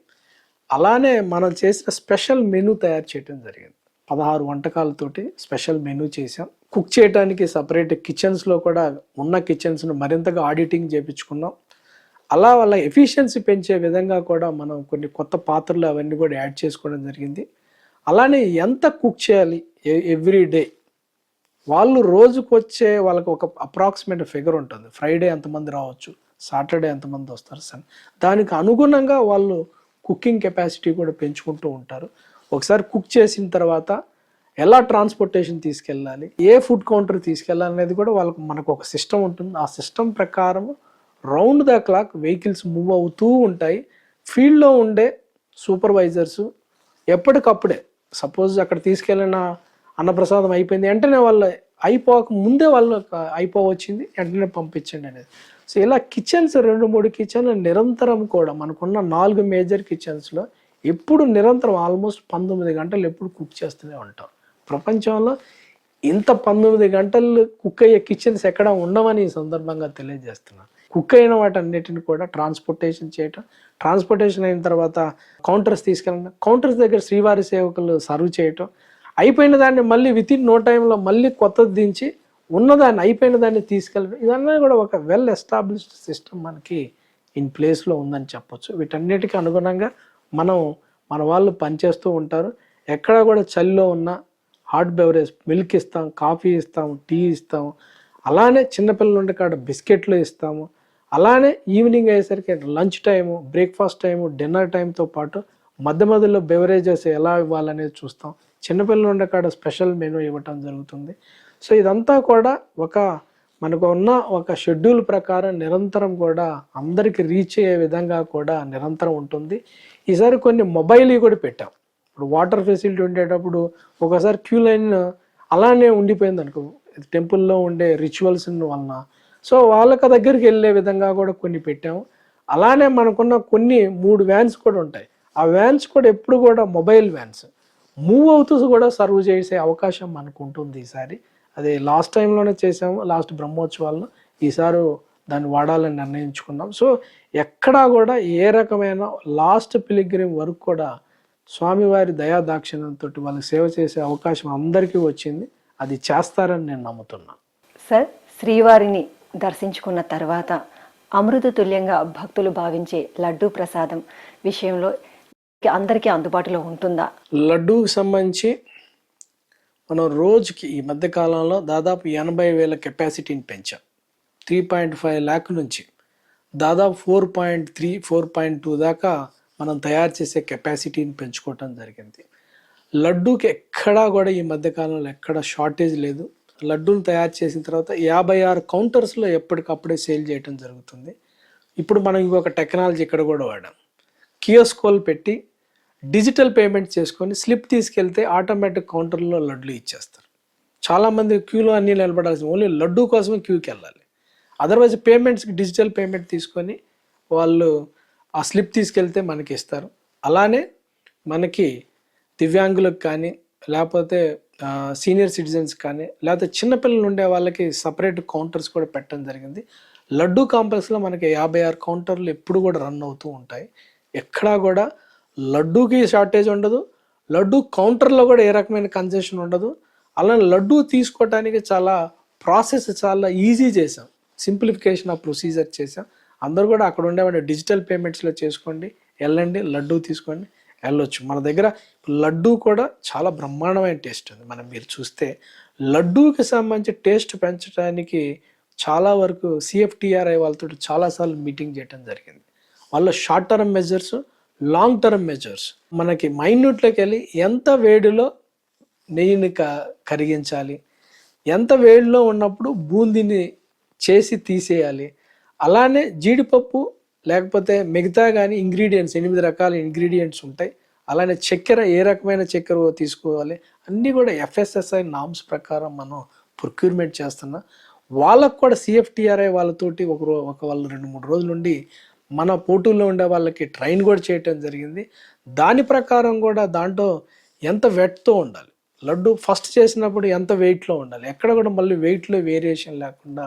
అలానే మనం చేసిన స్పెషల్ మెనూ తయారు చేయడం జరిగింది. 16 వంటకాలతోటి స్పెషల్ మెనూ చేసాం. కుక్ చేయడానికి సపరేట్ కిచెన్స్లో కూడా ఉన్న కిచెన్స్ను మరింతగా ఆడిటింగ్ చేయించుకున్నాం. అలా వాళ్ళ ఎఫిషియన్సీ పెంచే విధంగా కూడా మనం కొన్ని కొత్త పాత్రలు అవన్నీ కూడా యాడ్ చేసుకోవడం జరిగింది. అలానే ఎంత కుక్ చేయాలి ఎవ్రీ డే, వాళ్ళు రోజుకు వచ్చే వాళ్ళకి ఒక అప్రాక్సిమేట్ ఫిగర్ ఉంటుంది. ఫ్రైడే ఎంతమంది రావచ్చు, సాటర్డే ఎంతమంది వస్తారు, దానికి అనుగుణంగా వాళ్ళు కుకింగ్ కెపాసిటీ కూడా పెంచుకుంటూ ఉంటారు. ఒకసారి కుక్ చేసిన తర్వాత ఎలా ట్రాన్స్పోర్టేషన్ తీసుకెళ్ళాలి, ఏ ఫుడ్ కౌంటర్ తీసుకెళ్ళాలి అనేది కూడా వాళ్ళకు మనకు ఒక సిస్టమ్ ఉంటుంది. ఆ సిస్టమ్ ప్రకారం round the clock vehicles move అవుతూ ఉంటాయి. ఫీల్డ్లో ఉండే సూపర్వైజర్స్ ఎప్పటికప్పుడే, సపోజ్ అక్కడ తీసుకెళ్ళిన అన్నప్రసాదం అయిపోయింది వెంటనే వాళ్ళు అయిపోక ముందే వాళ్ళు అయిపోవచ్చింది వెంటనే పంపించండి అనేది. సో ఇలా కిచెన్స్ 2-3 కిచెన్లు నిరంతరం కూడా మనకున్న 4 మేజర్ కిచెన్స్లో ఎప్పుడు నిరంతరం ఆల్మోస్ట్ 19 గంటలు ఎప్పుడు కుక్ చేస్తూనే ఉంటాం. ప్రపంచంలో ఇంత 19 గంటలు కుక్ అయ్యే కిచెన్స్ ఎక్కడ ఉండవని ఈ సందర్భంగా తెలియజేస్తున్నాను. కుక్ అయిన వాటన్నిటిని కూడా ట్రాన్స్పోర్టేషన్ చేయటం, ట్రాన్స్పోర్టేషన్ అయిన తర్వాత కౌంటర్స్ తీసుకెళ్ళడం, కౌంటర్స్ దగ్గర శ్రీవారి సేవకులు సర్వ్ చేయటం, అయిపోయిన దాన్ని మళ్ళీ వితిన్ నో టైంలో మళ్ళీ కొత్తది దించి ఉన్నదాన్ని అయిపోయిన దాన్ని తీసుకెళ్ళడం, ఇవన్నీ కూడా ఒక వెల్ ఎస్టాబ్లిష్డ్ సిస్టమ్ మనకి ఇన్ ప్లేస్లో ఉందని చెప్పొచ్చు. వీటన్నిటికీ అనుగుణంగా మన వాళ్ళు పనిచేస్తూ ఉంటారు. ఎక్కడ కూడా చలిలో ఉన్న హాట్ బెవరేజ్ మిల్క్ ఇస్తాం, కాఫీ ఇస్తాము, టీ ఇస్తాము, అలానే చిన్నపిల్లల నుండి కాడ బిస్కెట్లు ఇస్తాము. అలానే ఈవినింగ్ అయ్యేసరికి lunch time, breakfast time, dinner టైంతో పాటు మధ్య మధ్యలో బెవరేజెస్ ఎలా ఇవ్వాలనేది చూస్తాం. చిన్నపిల్లల నుండి కాడ స్పెషల్ మెనూ ఇవ్వటం జరుగుతుంది. సో ఇదంతా కూడా మనకు ఉన్న ఒక షెడ్యూల్ ప్రకారం నిరంతరం కూడా అందరికి రీచ్ అయ్యే విధంగా కూడా నిరంతరం ఉంటుంది. ఈసారి కొన్ని మొబైల్ కూడా పెట్టాం. ఇప్పుడు వాటర్ ఫెసిలిటీ ఉండేటప్పుడు ఒకసారి క్యూ లైన్ అలానే ఉండిపోయింది అనుకో, టెంపుల్లో ఉండే రిచువల్స్ వలన, సో వాళ్ళకి దగ్గరికి వెళ్ళే విధంగా కూడా కొన్ని పెట్టాము. అలానే మనకున్న కొన్ని 3 వ్యాన్స్ కూడా ఉంటాయి. ఆ వ్యాన్స్ కూడా ఎప్పుడు కూడా మొబైల్ వ్యాన్స్ మూవ్ అవుతూ కూడా సర్వ్ చేసే అవకాశం మనకు ఉంటుంది ఈసారి. అది లాస్ట్ టైంలోనే చేసాము, లాస్ట్ బ్రహ్మోత్సవాల్లో. ఈసారి దాన్ని వాడాలని నిర్ణయించుకున్నాం. సో ఎక్కడా కూడా ఏ రకమైన లాస్ట్ పిలిగ్రిమ్ వరకు కూడా స్వామివారి దయా దాక్షిణ్యంతో వాళ్ళకి సేవ చేసే అవకాశం అందరికీ వచ్చింది. అది చేస్తారని నేను నమ్ముతున్నాను. సార్, శ్రీవారిని దర్శించుకున్న తర్వాత అమృత తుల్యంగా భక్తులు భావించే లడ్డూ ప్రసాదం విషయంలో అందరికీ అందుబాటులో ఉంటుందా? లడ్డూకి సంబంధించి మనం రోజుకి ఈ మధ్య కాలంలో దాదాపు 80,000 కెపాసిటీని పెంచాం. 3.5 lakh నుంచి దాదాపు 4.3, 4.2 దాకా మనం తయారు చేసే కెపాసిటీని పెంచుకోవటం జరిగింది. లడ్డూకి ఎక్కడా కూడా ఈ మధ్యకాలంలో ఎక్కడ షార్టేజ్ లేదు. లడ్డూని తయారు చేసిన తర్వాత 56 కౌంటర్స్లో ఎప్పటికప్పుడే సేల్ చేయడం జరుగుతుంది. ఇప్పుడు మనం ఇంకొక టెక్నాలజీ ఇక్కడ కూడా వాడాం. కియోస్కోలు పెట్టి డిజిటల్ పేమెంట్ చేసుకొని స్లిప్ తీసుకెళ్తే ఆటోమేటిక్ కౌంటర్లో లడ్లు ఇచ్చేస్తారు. చాలామంది క్యూలో అన్నీ నిలబడాల్సి, ఓన్లీ లడ్డూ కోసమే క్యూకి వెళ్ళాలి. అదర్వైజ్ పేమెంట్స్కి డిజిటల్ పేమెంట్ తీసుకొని వాళ్ళు ఆ స్లిప్ తీసుకెళ్తే మనకి ఇస్తారు. అలానే మనకి దివ్యాంగులకు కానీ లేకపోతే సీనియర్ సిటిజన్స్ కానీ లేకపోతే చిన్నపిల్లలు ఉండే వాళ్ళకి సపరేట్ కౌంటర్స్ కూడా పెట్టడం జరిగింది. లడ్డూ కాంప్లెక్స్లో మనకి 56 కౌంటర్లు ఎప్పుడు కూడా రన్ అవుతూ ఉంటాయి. ఎక్కడా కూడా లడ్డూకి షార్టేజ్ ఉండదు, లడ్డూ కౌంటర్లో కూడా ఏ రకమైన కన్సెషన్ ఉండదు. అలానే లడ్డూ తీసుకోవటానికి ప్రాసెస్ చాలా ఈజీ చేసాం, సింప్లిఫికేషన్ ఆఫ్ ప్రొసీజర్ చేసాం. అందరూ కూడా అక్కడ ఉండేవాడి డిజిటల్ పేమెంట్స్లో చేసుకోండి, వెళ్ళండి, లడ్డూ తీసుకోండి, వెళ్ళొచ్చు. మన దగ్గర లడ్డూ కూడా చాలా బ్రహ్మాండమైన టేస్ట్ ఉంది. మీరు చూస్తే లడ్డూకి సంబంధించి టేస్ట్ పెంచడానికి చాలా వరకు CFTRI వాళ్ళతో చాలాసార్లు మీటింగ్ చేయడం జరిగింది. వాళ్ళ short term measures, long term measures, మనకి మైన్యూట్లోకి వెళ్ళి ఎంత వేడిలో నెయ్యిని కరిగించాలి, ఎంత వేడిలో ఉన్నప్పుడు బూందీని చేసి తీసేయాలి, అలానే జీడిపప్పు లేకపోతే మిగతా కానీ ఇంగ్రీడియంట్స్ 8 రకాల ఇంగ్రీడియంట్స్ ఉంటాయి. అలానే చక్కెర ఏ రకమైన చక్కెర తీసుకోవాలి అన్నీ కూడా FSSAI నామ్స్ ప్రకారం మనం ప్రొక్యూర్మెంట్ చేస్తున్నాం. వాళ్ళకు కూడా CFTRI వాళ్ళతోటి వాళ్ళు 2-3 రోజుల నుండి మన పోర్టుల్లో ఉండే వాళ్ళకి ట్రైన్ కూడా చేయటం జరిగింది. దాని ప్రకారం కూడా దాంట్లో ఎంత వెట్తో ఉండాలి, లడ్డు ఫస్ట్ చేసినప్పుడు ఎంత వెయిట్లో ఉండాలి, ఎక్కడ కూడా మళ్ళీ వెయిట్లో వేరియేషన్ లేకుండా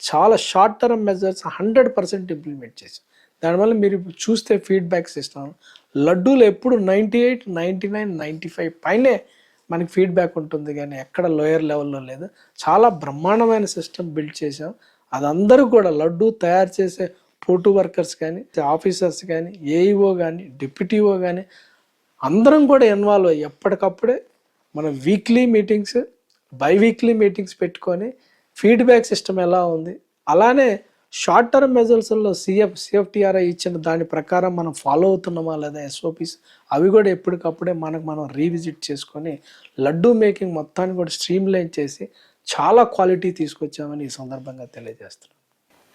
చాలా షార్ట్ టర్మ్ మెజర్స్ 100% ఇంప్లిమెంట్ చేసాం. దానివల్ల మీరు చూస్తే ఫీడ్బ్యాక్స్ ఇస్తాను. లడ్డూలు ఎప్పుడు 98, 99, 95 పైనే మనకి ఫీడ్బ్యాక్ ఉంటుంది, కానీ ఎక్కడ లోయర్ లెవెల్లో లేదు. చాలా బ్రహ్మాండమైన సిస్టమ్ బిల్డ్ చేసాం. అది అందరూ కూడా లడ్డూ తయారు చేసే పోర్టు వర్కర్స్ కానీ, ఆఫీసర్స్ కానీ, AEO కానీ, డిప్యూటీఓ కానీ అందరం కూడా ఇన్వాల్వ్ అయ్యి ఎప్పటికప్పుడే మనం వీక్లీ మీటింగ్స్, బైవీక్లీ మీటింగ్స్ పెట్టుకొని ఫీడ్బ్యాక్ సిస్టమ్ ఎలా ఉంది, అలానే షార్ట్ టర్మ్ మెజర్స్లో CFTRI ఇచ్చిన దాని ప్రకారం మనం ఫాలో అవుతున్నామా లేదా SOPs, అవి కూడా ఎప్పటికప్పుడే మనం రీవిజిట్ చేసుకొని లడ్డూ మేకింగ్ మొత్తాన్ని కూడా స్ట్రీమ్లైన్ చేసి చాలా క్వాలిటీ తీసుకొచ్చామని ఈ సందర్భంగా తెలియజేస్తున్నాం.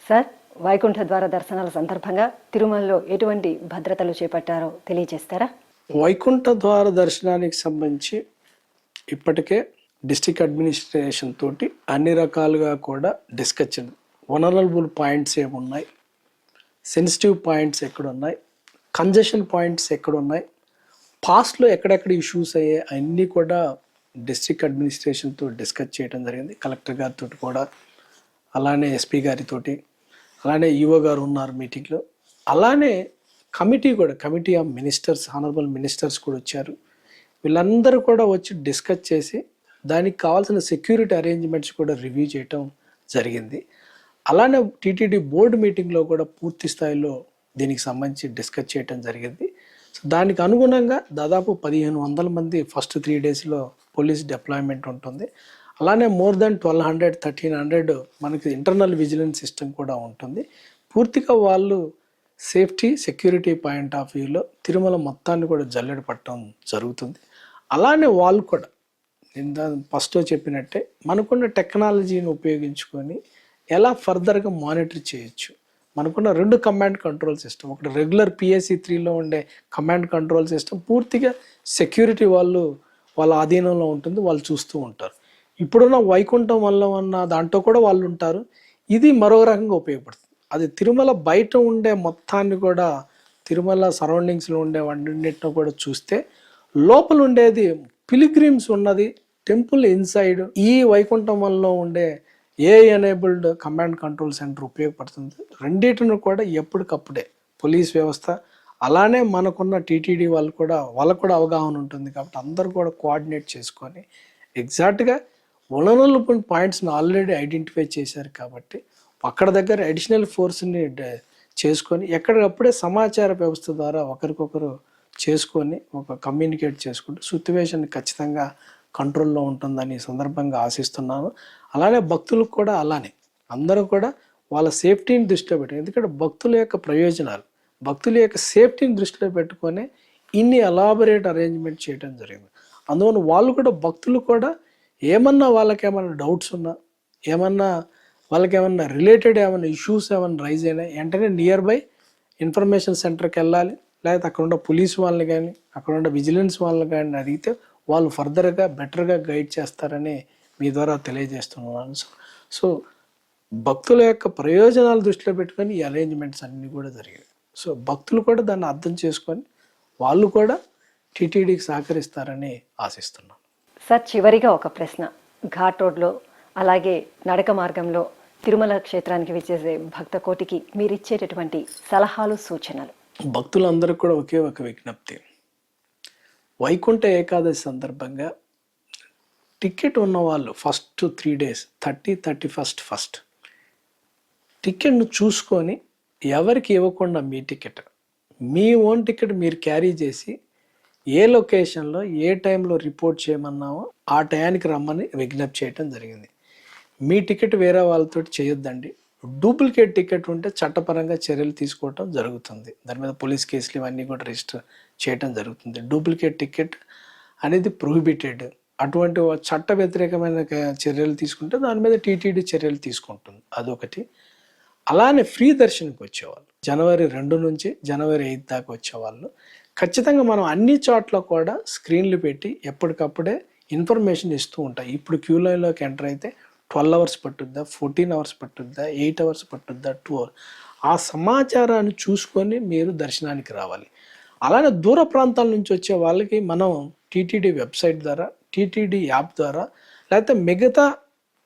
సార్, వైకుంఠ ద్వార దర్శనాల సందర్భంగా తిరుమలలో ఎటువంటి భద్రతలు చేపట్టారో తెలియజేస్తారా? వైకుంఠ ద్వార దర్శనానికి సంబంధించి ఇప్పటికే డిస్ట్రిక్ట్ అడ్మినిస్ట్రేషన్ తోటి అన్ని రకాలుగా కూడా డిస్కస్ చేయండి. వనరబుల్ పాయింట్స్ ఏమున్నాయి, సెన్సిటివ్ పాయింట్స్ ఎక్కడున్నాయి, కంజెషన్ పాయింట్స్ ఎక్కడున్నాయి, పాస్ట్లో ఎక్కడెక్కడ ఇష్యూస్ అయ్యాయి అన్నీ కూడా డిస్ట్రిక్ట్ అడ్మినిస్ట్రేషన్తో డిస్కస్ చేయడం జరిగింది. కలెక్టర్ గారితో కూడా, అలానే SP గారితోటి, అలానే EO గారు ఉన్నారు మీటింగ్లో. అలానే committee of ministers, honourable ministers కూడా వచ్చారు. వీళ్ళందరూ కూడా వచ్చి డిస్కస్ చేసి దానికి కావాల్సిన సెక్యూరిటీ అరేంజ్మెంట్స్ కూడా రివ్యూ చేయటం జరిగింది. అలానే TTD బోర్డు మీటింగ్లో కూడా పూర్తి స్థాయిలో దీనికి సంబంధించి డిస్కస్ చేయటం జరిగింది. సో దానికి అనుగుణంగా దాదాపు 1,500 మంది ఫస్ట్ 3 డేస్లో పోలీస్ డిప్లాయ్మెంట్ ఉంటుంది. అలానే మోర్ దెన్ 1,200, 1,300 మనకి ఇంటర్నల్ విజిలెన్స్ సిస్టమ్ కూడా ఉంటుంది. పూర్తిగా వాళ్ళు సేఫ్టీ, సెక్యూరిటీ పాయింట్ ఆఫ్ వ్యూలో తిరుమల మొత్తాన్ని కూడా జల్లెడ పట్టడం జరుగుతుంది. అలానే వాళ్ళు కూడా నేను ఫస్ట్ చెప్పినట్టే మనకున్న టెక్నాలజీని ఉపయోగించుకొని ఎలా ఫర్దర్గా మానిటర్ చేయొచ్చు. మనకున్న 2 కమాండ్ కంట్రోల్ సిస్టమ్, ఒకటి రెగ్యులర్ PAC-3లో ఉండే కమాండ్ కంట్రోల్ సిస్టమ్ పూర్తిగా సెక్యూరిటీ వాళ్ళ ఆధీనంలో ఉంటుంది, వాళ్ళు చూస్తూ ఉంటారు. ఇప్పుడున్న వైకుంఠం వల్ల ఉన్న దాంట్లో కూడా వాళ్ళు ఉంటారు. ఇది మరో రకంగా ఉపయోగపడుతుంది. అది తిరుమల బయట ఉండే మొత్తాన్ని కూడా, తిరుమల సరౌండింగ్స్లో ఉండే వాటిని కూడా చూస్తే లోపల ఉండేది పిలిగ్రిమ్స్ ఉన్నది టెంపుల్ ఇన్సైడ్, ఈ వైకుంఠం వల్ల ఉండే ఎనేబుల్డ్ కమాండ్ కంట్రోల్ సెంటర్ ఉపయోగపడుతుంది. రెండింటిని కూడా ఎప్పటికప్పుడే పోలీస్ వ్యవస్థ అలానే మనకున్న టీటీడీ వాళ్ళకు కూడా అవగాహన ఉంటుంది కాబట్టి అందరూ కూడా కోఆర్డినేట్ చేసుకొని ఎగ్జాక్ట్గా వలనరబుల్ పాయింట్స్ని ఆల్రెడీ ఐడెంటిఫై చేశారు కాబట్టి అక్కడ దగ్గర అడిషనల్ ఫోర్స్ని చేసుకొని ఎక్కడికప్పుడే సమాచార వ్యవస్థ ద్వారా ఒకరికొకరు చేసుకొని ఒక కమ్యూనికేట్ చేసుకుంటూ సిట్యువేషన్ ఖచ్చితంగా కంట్రోల్లో ఉంటుందని ఈ సందర్భంగా ఆశిస్తున్నాను. అలానే భక్తులకు కూడా అలానే అందరూ కూడా వాళ్ళ సేఫ్టీని దృష్టిలో పెట్టి, ఎందుకంటే భక్తుల యొక్క ప్రయోజనాలు భక్తుల యొక్క సేఫ్టీని దృష్టిలో పెట్టుకొని ఇన్ని ఎలాబరేట్ అరేంజ్మెంట్ చేయడం జరిగింది. అందువల్ల వాళ్ళు కూడా భక్తులు కూడా ఏమన్నా వాళ్ళకేమన్నా డౌట్స్ ఉన్నా వాళ్ళకి ఏమన్నా రిలేటెడ్ ఏమైనా ఇష్యూస్ ఏమైనా రైజ్ అయినా వెంటనే నియర్ బై ఇన్ఫర్మేషన్ సెంటర్కి వెళ్ళాలి, లేకపోతే అక్కడ ఉన్న పోలీస్ వాళ్ళని కానీ అక్కడ ఉన్న విజిలెన్స్ వాళ్ళని కానీ అడిగితే వాళ్ళు ఫర్దర్గా బెటర్గా గైడ్ చేస్తారని మీ ద్వారా తెలియజేస్తున్నాను. సో భక్తుల యొక్క ప్రయోజనాలు దృష్టిలో పెట్టుకొని ఈ అరేంజ్మెంట్స్ అన్నీ కూడా జరిగాయి. సో భక్తులు కూడా దాన్ని అర్థం చేసుకొని వాళ్ళు కూడా టీటీడీకి సహకరిస్తారని ఆశిస్తున్నాను. సార్, చివరిగా ఒక ప్రశ్న. ఘాట్ రోడ్లో అలాగే నడక మార్గంలో తిరుమల క్షేత్రానికి విచ్చేసే భక్త కోటికి మీరు ఇచ్చేటటువంటి సలహాలు, సూచనలు? భక్తులందరూ కూడా ఒకే ఒక విజ్ఞప్తి. వైకుంఠ ఏకాదశి సందర్భంగా టికెట్ ఉన్న వాళ్ళు ఫస్ట్ 3 days 30, 31st టికెట్ను చూసుకొని ఎవరికి ఇవ్వకుండా మీ ఓన్ టికెట్ మీరు క్యారీ చేసి ఏ లొకేషన్లో ఏ టైంలో రిపోర్ట్ చేయమన్నామో ఆ టయానికి రమ్మని విజ్ఞప్తి చేయడం జరిగింది. మీ టికెట్ వేరే వాళ్ళతో చేయొద్దండి. డూప్లికేట్ టికెట్ ఉంటే చట్టపరంగా చర్యలు తీసుకోవటం జరుగుతుంది. దాని మీద పోలీస్ కేసులు ఇవన్నీ కూడా రిజిస్టర్ చేయటం జరుగుతుంది. డూప్లికేట్ టికెట్ అనేది ప్రొహిబిటెడ్. అటువంటి చట్ట వ్యతిరేకమైన చర్యలు తీసుకుంటే దాని మీద టీటీడీ చర్యలు తీసుకుంటుంది. అదొకటి. అలానే ఫ్రీ దర్శనంకి వచ్చేవాళ్ళు January 2 నుంచి January 8 దాకా వచ్చేవాళ్ళు ఖచ్చితంగా మనం అన్ని చోట్ల కూడా స్క్రీన్లు పెట్టి ఎప్పటికప్పుడే ఇన్ఫర్మేషన్ ఇస్తూ ఉంటాయి. ఇప్పుడు క్యూ లైన్లోకి ఎంటర్ అయితే 12 hours పట్టుద్దా, 14 hours పట్టుద్దా, 8 hours పట్టుద్దా, 2 hours, ఆ సమాచారాన్ని చూసుకొని మీరు దర్శనానికి రావాలి. అలానే దూర ప్రాంతాల నుంచి వచ్చే వాళ్ళకి మనం టీటీడీ వెబ్సైట్ ద్వారా, టీటీడీ యాప్ ద్వారా, లేకపోతే మిగతా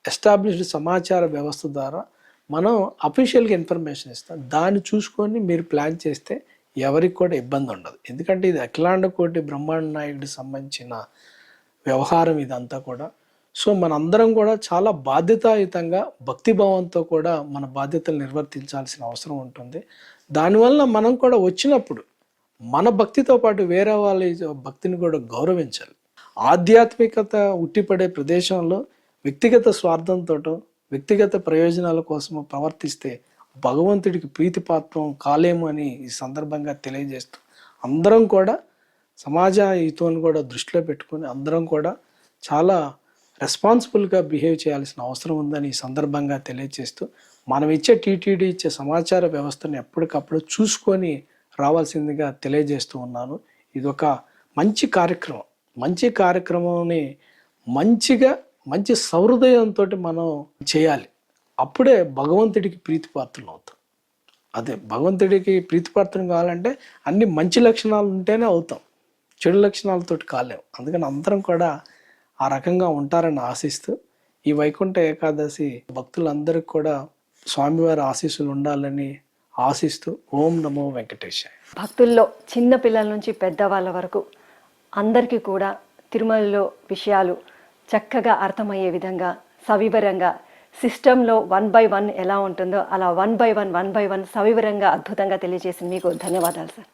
ఎస్టాబ్లిష్డ్ సమాచార వ్యవస్థ ద్వారా మనం అఫీషియల్గా ఇన్ఫర్మేషన్ ఇస్తాం. దాన్ని చూసుకొని మీరు ప్లాన్ చేస్తే ఎవరికి కూడా ఇబ్బంది ఉండదు. ఎందుకంటే ఇది అఖిలాండ కోటి బ్రహ్మాండ నాయకుడికి సంబంధించిన వ్యవహారం ఇదంతా కూడా. సో మనందరం కూడా చాలా బాధ్యతాయుతంగా భక్తిభావంతో కూడా మన బాధ్యతలు నిర్వర్తించాల్సిన అవసరం ఉంటుంది. దానివల్ల మనం కూడా వచ్చినప్పుడు మన భక్తితో పాటు వేరే వాళ్ళ భక్తిని కూడా గౌరవించాలి. ఆధ్యాత్మికత ఉట్టిపడే ప్రదేశంలో వ్యక్తిగత స్వార్థంతో, వ్యక్తిగత ప్రయోజనాల కోసము ప్రవర్తిస్తే భగవంతుడికి ప్రీతిపాత్రం కాలేము అని ఈ సందర్భంగా తెలియజేస్తూ అందరం కూడా సమాజ హితాన్ని కూడా దృష్టిలో పెట్టుకొని అందరం కూడా చాలా రెస్పాన్సిబుల్గా బిహేవ్ చేయాల్సిన అవసరం ఉందని ఈ సందర్భంగా తెలియజేస్తూ మనం ఇచ్చే టీటీడీ ఇచ్చే సమాచార వ్యవస్థను ఎప్పటికప్పుడు చూసుకొని రావాల్సిందిగా తెలియజేస్తూ ఉన్నాను. ఇది ఒక మంచి కార్యక్రమాన్ని మంచి సహృదయంతో మనం చేయాలి. అప్పుడే భగవంతుడికి ప్రీతిపాత్రం అవుతాం. అదే భగవంతుడికి ప్రీతిపాత్రం కావాలంటే అన్ని మంచి లక్షణాలు ఉంటేనే అవుతాం, చెడు లక్షణాలతో కాలేము. అందుకని అందరం కూడా ఆ రకంగా ఉంటారని ఆశిస్తూ ఈ వైకుంఠ ఏకాదశి భక్తులందరికీ కూడా స్వామివారి ఆశీస్సులు ఉండాలని ఆశిస్తూ ఓం నమో వెంకటేశాయ. భక్తుల్లో చిన్న పిల్లల నుంచి పెద్దవాళ్ళ వరకు అందరికీ కూడా తిరుమలలో విషయాలు చక్కగా అర్థమయ్యే విధంగా సవివరంగా సిస్టంలో 1 by 1 ఎలా ఉంటుందో అలా 1 by 1 సవివరంగా అద్భుతంగా తెలియజేసింది. మీకు ధన్యవాదాలు సార్.